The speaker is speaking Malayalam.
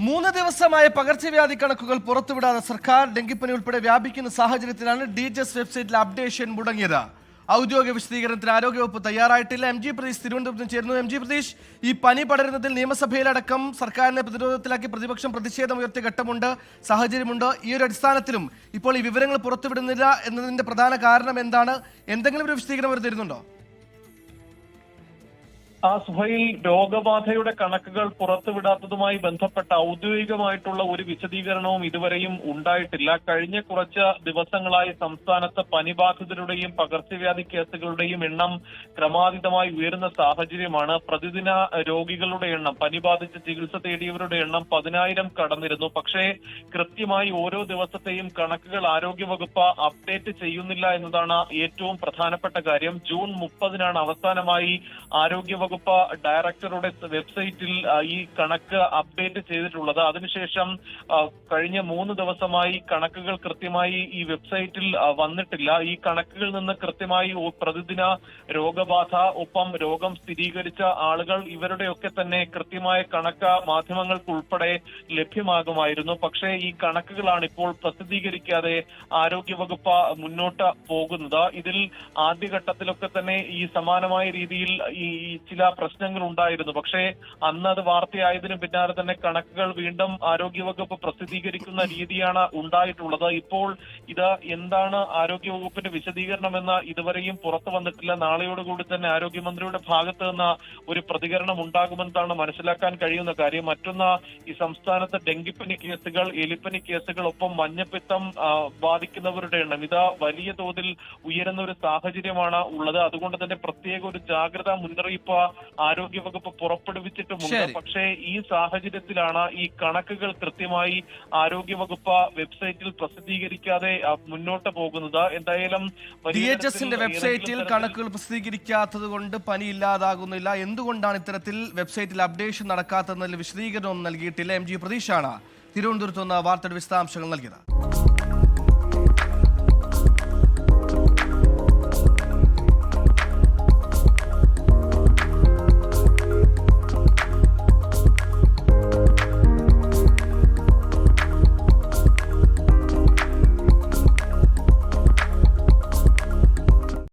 3 ദിവസമായ പകർച്ചവ്യാധി കണക്കുകൾ പുറത്തുവിടാതെ സർക്കാർ ഡെങ്കിപ്പനി ഉൾപ്പെടെ വ്യാപിക്കുന്ന സാഹചര്യത്തിലാണ് DHS വെബ്സൈറ്റിൽ അപ്ഡേഷൻ മുടങ്ങിയത്. ഔദ്യോഗിക വിശദീകരണത്തിന് ആരോഗ്യവകുപ്പ് തയ്യാറായിട്ടില്ല. MG പ്രതീഷ് തിരുവനന്തപുരത്ത് ചേർന്നു. MG പ്രതീഷ്, ഈ പനി പടരുന്നതിൽ നിയമസഭയിലടക്കം സർക്കാരിനെ പ്രതിരോധത്തിലാക്കി പ്രതിപക്ഷം പ്രതിഷേധമുയർത്തിയ ഘട്ടമുണ്ട്, സാഹചര്യമുണ്ട്. ഈ ഒരു അടിസ്ഥാനത്തിലും ഇപ്പോൾ ഈ വിവരങ്ങൾ പുറത്തുവിടുന്നില്ല എന്നതിന്റെ പ്രധാന കാരണം എന്താണ്? എന്തെങ്കിലും ഒരു വിശദീകരണം അവർ തരുന്നുണ്ടോ? സുഹൈൽ, രോഗബാധയുടെ കണക്കുകൾ പുറത്തുവിടാത്തതുമായി ബന്ധപ്പെട്ട ഔദ്യോഗികമായിട്ടുള്ള ഒരു വിശദീകരണവും ഇതുവരെയും ഉണ്ടായിട്ടില്ല. കഴിഞ്ഞ കുറച്ച് ദിവസങ്ങളായി സംസ്ഥാനത്ത് പനിബാധിതരുടെയും പകർച്ചവ്യാധി കേസുകളുടെയും എണ്ണം ക്രമാതീതമായി ഉയരുന്ന സാഹചര്യമാണ്. പ്രതിദിന രോഗികളുടെ എണ്ണം, പനി ബാധിച്ച് ചികിത്സ തേടിയവരുടെ എണ്ണം 10,000 കടന്നിരുന്നു. പക്ഷേ കൃത്യമായി ഓരോ ദിവസത്തെയും കണക്കുകൾ ആരോഗ്യവകുപ്പ് അപ്ഡേറ്റ് ചെയ്യുന്നില്ല എന്നതാണ് ഏറ്റവും പ്രധാനപ്പെട്ട കാര്യം. ജൂൺ 30-നാണ് അവസാനമായി ആരോഗ്യവകുപ്പ് ഡയറക്ടറുടെ വെബ്സൈറ്റിൽ ഈ കണക്ക് അപ്ഡേറ്റ് ചെയ്തിട്ടുള്ളത്. അതിനുശേഷം കഴിഞ്ഞ 3 ദിവസമായി കണക്കുകൾ കൃത്യമായി ഈ വെബ്സൈറ്റിൽ വന്നിട്ടില്ല. ഈ കണക്കുകളിൽ നിന്ന് കൃത്യമായി പ്രതിദിന രോഗബാധ, ഒപ്പം രോഗം സ്ഥിരീകരിച്ച ആളുകൾ, ഇവരുടെയൊക്കെ തന്നെ കൃത്യമായ കണക്ക് മാധ്യമങ്ങൾക്ക് ഉൾപ്പെടെ ലഭ്യമാകുമായിരുന്നു. പക്ഷേ ഈ കണക്കുകളാണ് ഇപ്പോൾ പ്രസിദ്ധീകരിക്കാതെ ആരോഗ്യവകുപ്പ് മുന്നോട്ട് പോകുന്നത്. ഇതിൽ ആദ്യഘട്ടത്തിലൊക്കെ തന്നെ ഈ സമാനമായ രീതിയിൽ ഈ ചില പ്രശ്നങ്ങൾ ഉണ്ടായിരുന്നു. പക്ഷേ അന്ന് അത് വാർത്തയായതിനു പിന്നാലെ തന്നെ കണക്കുകൾ വീണ്ടും ആരോഗ്യവകുപ്പ് പ്രസിദ്ധീകരിക്കുന്ന രീതിയാണ് ഉണ്ടായിട്ടുള്ളത്. ഇപ്പോൾ ഇത് എന്താണ് ആരോഗ്യവകുപ്പിന്റെ വിശദീകരണമെന്ന് ഇതുവരെയും പുറത്തു വന്നിട്ടില്ല. നാളെയോടുകൂടി തന്നെ ആരോഗ്യമന്ത്രിയുടെ ഭാഗത്ത് നിന്ന് ഒരു പ്രതികരണം ഉണ്ടാകുമെന്നാണ് മനസ്സിലാക്കാൻ കഴിയുന്ന കാര്യം. മറ്റൊന്ന്, ഈ സംസ്ഥാനത്ത് ഡെങ്കിപ്പനി കേസുകൾ, എലിപ്പനി കേസുകൾ, ഒപ്പം മഞ്ഞപ്പിത്തം ബാധിക്കുന്നവരുടെ എണ്ണം, ഇത് വലിയ തോതിൽ ഉയരുന്ന ഒരു സാഹചര്യമാണ് ഉള്ളത്. അതുകൊണ്ട് തന്നെ പ്രത്യേക ഒരു ജാഗ്രതാ മുന്നറിയിപ്പ് ആരോഗ്യവകുപ്പ് പുറപ്പെടുവിച്ചിട്ടുമുണ്ട്. പക്ഷേ ഈ സാഹചര്യത്തിലാണ് ഈ കണക്കുകൾ കൃത്യമായി ആരോഗ്യവകുപ്പ് വെബ്സൈറ്റിൽ പ്രസിദ്ധീകരിക്കാതെ മുന്നോട്ട് പോകുന്നത്. എന്തായാലും DHSന്റെ വെബ്സൈറ്റിൽ കണക്കുകൾ പ്രസിദ്ധീകരിക്കാത്തത് കൊണ്ട് പനി ഇല്ലാതാകുന്നില്ല. എന്തുകൊണ്ടാണ് ഇത്തരത്തിൽ വെബ്സൈറ്റിൽ അപ്ഡേഷൻ നടക്കാത്തതെന്നതിൽ വിശദീകരണവും നൽകിയിട്ടില്ല. MG പ്രതീഷാണ് തിരുവനന്തപുരത്ത് നിന്ന് വാർത്തയുടെ വിശദാംശങ്ങൾ നൽകിയത്.